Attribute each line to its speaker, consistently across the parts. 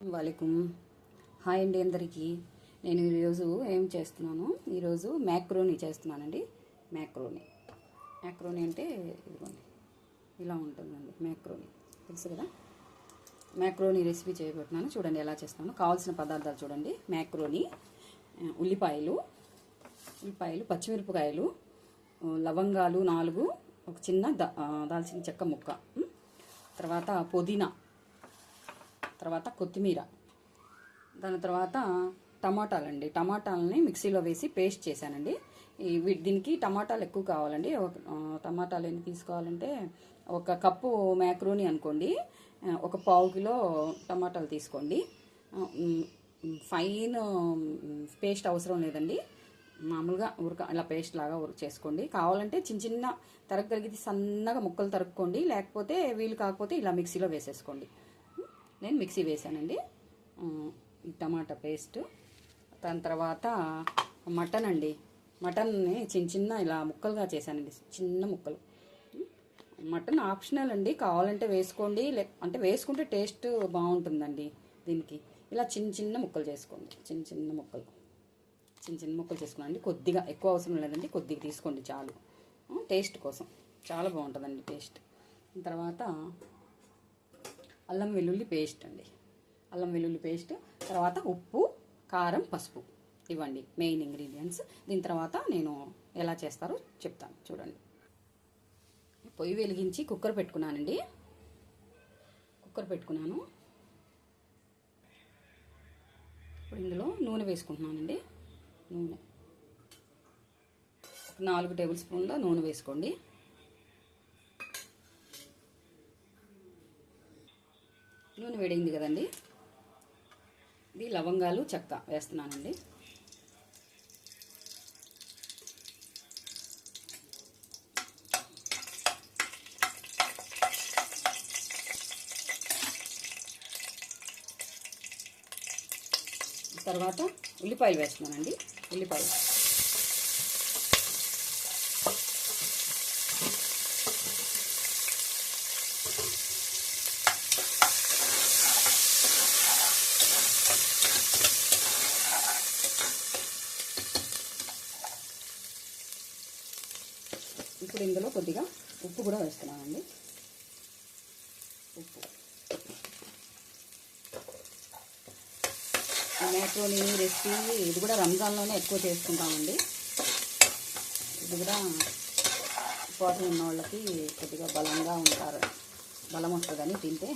Speaker 1: వాలేకుమ్. Hi అండి అందరికీ. నేను ఈరోజు ఏం చేస్తున్నాను, ఈరోజు మ్యాక్రోనీ చేస్తున్నానండి. మ్యాక్రోనీ అంటే ఇదిగోండి ఇలా ఉంటుందండి. మ్యాక్రోనీ తెలుసు కదా. మ్యాక్రోనీ రెసిపీ చేయబోతున్నాను. చూడండి ఎలా చేస్తున్నాను. కావాల్సిన పదార్థాలు చూడండి. మ్యాక్రోనీ, ఉల్లిపాయలు, పచ్చిమిరపకాయలు, లవంగాలు 4, ఒక చిన్న దాల్చిన చెక్క ముక్క, తర్వాత పుదీనా, తర్వాత కొత్తిమీర, దాని తర్వాత టమాటాలండి. టమాటాలని మిక్సీలో వేసి పేస్ట్ చేశానండి. దీనికి టమాటాలు ఎక్కువ కావాలండి. టమాటాలు ఎన్ని తీసుకోవాలంటే, 1 కప్పు మ్యాక్రోనీ అనుకోండి, 1 పావు కిలో టమాటాలు తీసుకోండి. ఫైన్ పేస్ట్ అవసరం లేదండి, మామూలుగా ఇలా పేస్ట్ లాగా చేసుకోండి. కావాలంటే చిన్న చిన్న తరిగి సన్నగా ముక్కలు తరుక్కోండి, లేకపోతే వీలు కాకపోతే ఇలా మిక్సీలో వేసేసుకోండి. నేను మిక్సీ వేసానండి ఈ టమాటా పేస్ట్. దాని తర్వాత మటన్ అండి. మటన్ని చిన్న ఇలా ముక్కలుగా చేశానండి, చిన్న ముక్కలు. మటన్ ఆప్షనల్ అండి, కావాలంటే వేసుకోండి, అంటే వేసుకుంటే టేస్ట్ బాగుంటుందండి. దీనికి ఇలా చిన్న ముక్కలు చేసుకోండి. చిన్న ముక్కలు చేసుకోండి. కొద్దిగా ఎక్కువ అవసరం లేదండి, కొద్దిగా తీసుకోండి చాలు, టేస్ట్ కోసం. చాలా బాగుంటుందండి టేస్ట్. తర్వాత అల్లం వెల్లుల్లి పేస్ట్ అండి. అల్లం వెల్లుల్లి పేస్ట్, తర్వాత ఉప్పు, కారం, పసుపు, ఇవ్వండి మెయిన్ ఇంగ్రీడియంట్స్. దీని తర్వాత నేను ఎలా చేస్తారో చెప్తాను చూడండి. పొయ్యి వెలిగించి కుక్కర్ పెట్టుకున్నానండి. ఇప్పుడు ఇందులో నూనె వేసుకుంటున్నానండి. 4 టేబుల్ స్పూన్ల నూనె వేసుకోండి. నూనె వేడింది కదండి, ఇది లవంగాలు, చెక్క వేస్తున్నానండి. తర్వాత ఉల్లిపాయలు వేస్తున్నానండి. ఉల్లిపాయలు ఇప్పుడు ఇందులో కొద్దిగా ఉప్పు కూడా వేస్తున్నానండి. ఉప్పు, మ్యాక్రోనీ రెసిపీ ఇది కూడా రంజాన్లోనే ఎక్కువ చేసుకుంటామండి. ఇది కూడా ఉపవాసం ఉన్న వాళ్ళకి కొద్దిగా బలంగా ఉంటారు, బలం వస్తుందని తింటే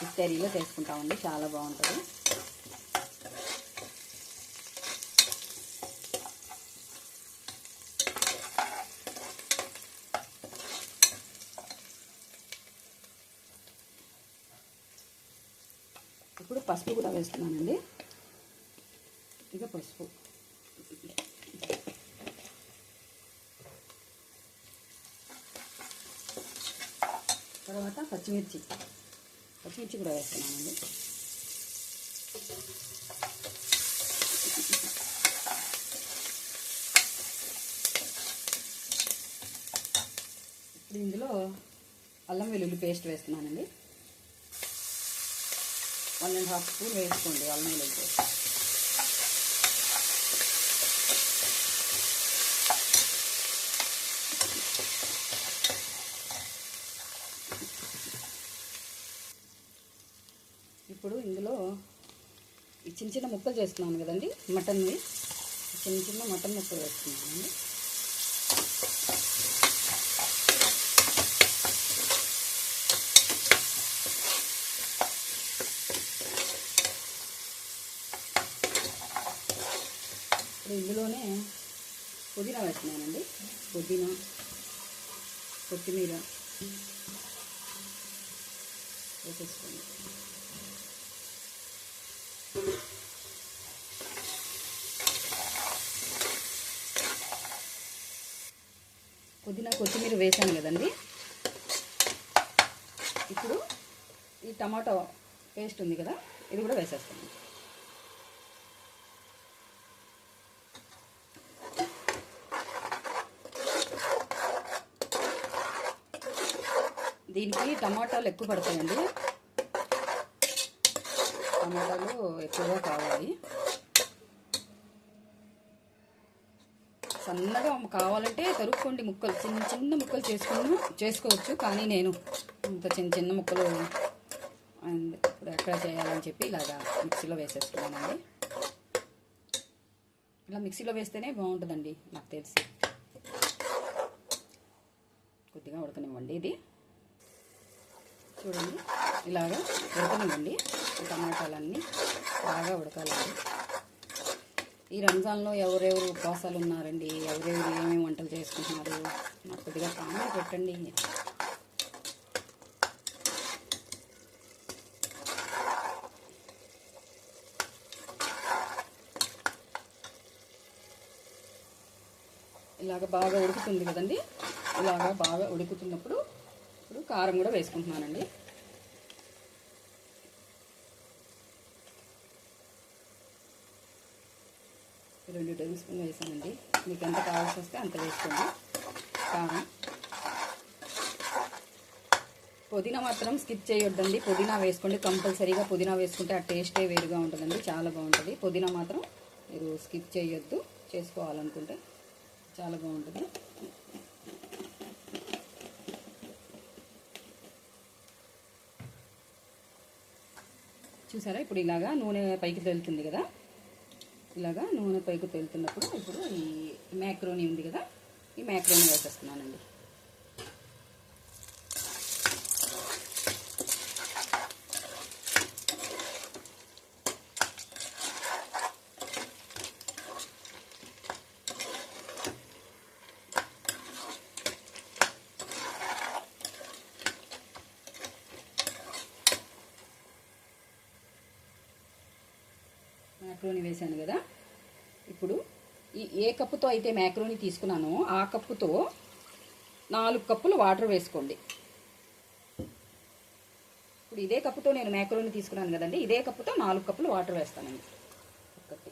Speaker 1: ఇఫ్తారీలో చేసుకుంటామండి. చాలా బాగుంటుంది. ఇప్పుడు పసుపు కూడా వేస్తున్నానండి. ఇక పసుపు, తర్వాత పచ్చిమిర్చి కూడా వేస్తున్నానండి. ఇప్పుడు ఇందులో అల్లం వెల్లుల్లి పేస్ట్ వేస్తున్నానండి. 1½ స్పూన్ వేసుకోండి అల్లం వెల్లుల్లి పేస్ట్. ఇప్పుడు ఇందులో ఈ చిన్న ముక్కలు చేస్తున్నాను కదండి మటన్వి, చిన్న మటన్ ముక్కలు వేస్తున్నానండి. ఇందులోనే పుదీనా వేస్తున్నానండి. పుదీనా, కొత్తిమీర వేసేసుకోండి. పుదీనా, కొత్తిమీర వేసాను కదండి. ఇప్పుడు ఈ టమాటో పేస్ట్ ఉంది కదా, ఇది కూడా వేసేస్తాను. దీనికి టమాటాలు ఎక్కువ పడతాయండి. టమాటాలు ఎక్కువగా కావాలి. సన్నగా కావాలంటే తరుక్కోండి ముక్కలు, చిన్న చిన్న ముక్కలు చేసుకోవచ్చు. కానీ నేను ఇంత చిన్న చిన్న ముక్కలు ఇప్పుడు ఎక్కడ చేయాలని చెప్పి ఇలాగా మిక్సీలో వేసేస్తున్నానండి. ఇలా మిక్సీలో వేస్తేనే బాగుంటుందండి నాకు తెలిసి. కొద్దిగా ఉడకనివ్వండి. ఇది చూడండి ఇలాగా ఉడకనివ్వండి. టమాటాలన్నీ బాగా ఉడకాలండి. ఈ రంజాన్లో ఎవరెవరు ఉపవాసాలు ఉన్నారండి, ఎవరెవరు ఏమేమి వంటలు చేసుకుంటున్నారు నాకు కొద్దిగా కామెంట్ పెట్టండి. ఇలాగ బాగా ఉడుకుతుంది కదండి. ఇలాగా బాగా ఉడుకుతున్నప్పుడు ఇప్పుడు కారం కూడా వేసుకుంటున్నానండి. రెండు టేబుల్ స్పూన్ వేసానండి. మీకు ఎంత కావాల్సి వస్తే అంత వేసుకోండి కారం. పుదీనా మాత్రం స్కిప్ చేయొద్దండి. పుదీనా వేసుకోండి కంపల్సరీగా. పుదీనా వేసుకుంటే ఆ టేస్టే వేరుగా ఉంటుందండి, చాలా బాగుంటుంది. పుదీనా మాత్రం మీరు స్కిప్ చేయొద్దు, చేసుకోవాలనుకుంటే చాలా బాగుంటుంది. చూసారా ఇప్పుడు ఇలాగా నూనె పైకి తేలుతుంది కదా. ఇలాగా నూనె పైకి తేలుతున్నప్పుడు ఇప్పుడు ఈ మ్యాక్రోనీ ఉంది కదా, ఈ మ్యాక్రోనీ వేసేస్తున్నానండి. మ్యాక్రోనీ వేసాను కదా. ఇప్పుడు ఏ కప్పుతో అయితే మ్యాక్రోనీ తీసుకున్నానో ఆ కప్పుతో 4 కప్పులు వాటర్ వేసుకోండి. ఇప్పుడు ఇదే కప్పుతో నేను మ్యాక్రోనీ తీసుకున్నాను కదండి, ఇదే కప్పుతో 4 కప్పులు వాటర్ వేస్తానండి. ఒకటి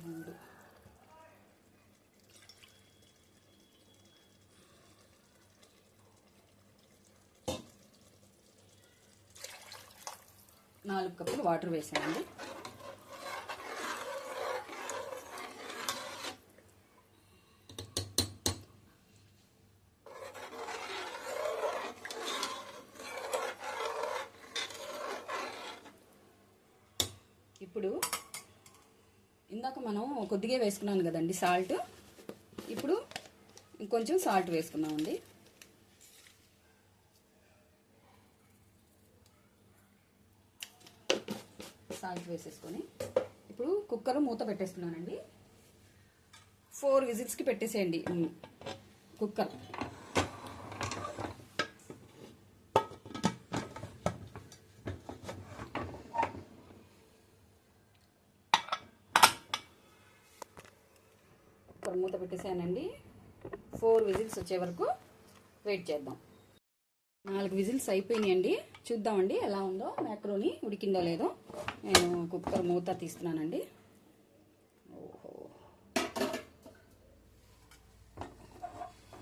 Speaker 1: మూడు 4 కప్పులు వాటర్ వేసానండి. ఇప్పుడు ఇందాక మనం కొద్దిగా వేసుకున్నాను కదండి సాల్ట్. ఇప్పుడు ఇంకొంచెం సాల్ట్ వేసుకున్నామండి. సాల్ట్ వేసేసుకొని ఇప్పుడు కుక్కర్ మూత పెట్టేస్తున్నానండి. 4 విజిల్స్కి పెట్టేసేయండి కుక్కర్. కుక్కర్ మూత పెట్టేసానండి. 4 విజిల్స్ వచ్చే వరకు వెయిట్ చేద్దాం. 4 విజిల్స్ అయిపోయినాయండి. చూద్దామండి ఎలా ఉందో, మ్యాక్రోనీ ఉడికిందో లేదో. నేను కుక్కర్ మూత తీస్తున్నానండి. ఓహో,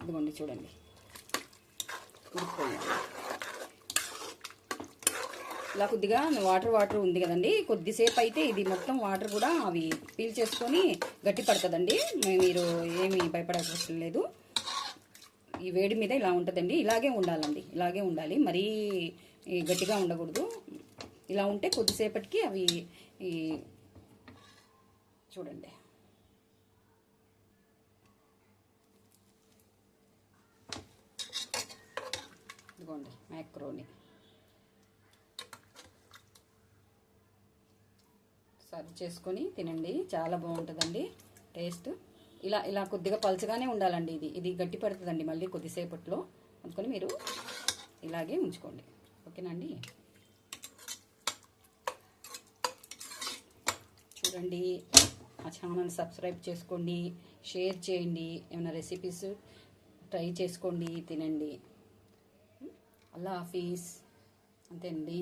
Speaker 1: ఇదిగోండి చూడండి ఉడికిపోయింది. ఇలా కొద్దిగా వాటర్ ఉంది కదండి, కొద్దిసేపు అయితే ఇది మొత్తం వాటర్ కూడా అవి పీల్ చేసుకొని గట్టి పడుతుందండి. మీరు ఏమి భయపడవలసిన లేదు. ఈ వేడి మీద ఇలా ఉంటుందండి. ఇలాగే ఉండాలండి, ఇలాగే ఉండాలి. మరీ గట్టిగా ఉండకూడదు. ఇలా ఉంటే కొద్దిసేపటికి అవి చూడండి ఇదిగోండి మ్యాక్రోనీ. సర్వ్ చేసుకొని తినండి, చాలా బాగుంటుందండి టేస్ట్. ఇలా కొద్దిగా పలుచగానే ఉండాలండి. ఇది గట్టి పడుతుందండి మళ్ళీ కొద్దిసేపట్లో, అందుకని మీరు ఇలాగే ఉంచుకోండి. ఓకేనండి. చూడండి, ఆ ఛానల్ సబ్స్క్రైబ్ చేసుకోండి, షేర్ చేయండి. ఏమైనా రెసిపీస్ ట్రై చేసుకోండి, తినండి. అల్లా హాఫీజ్. అంతే అండి.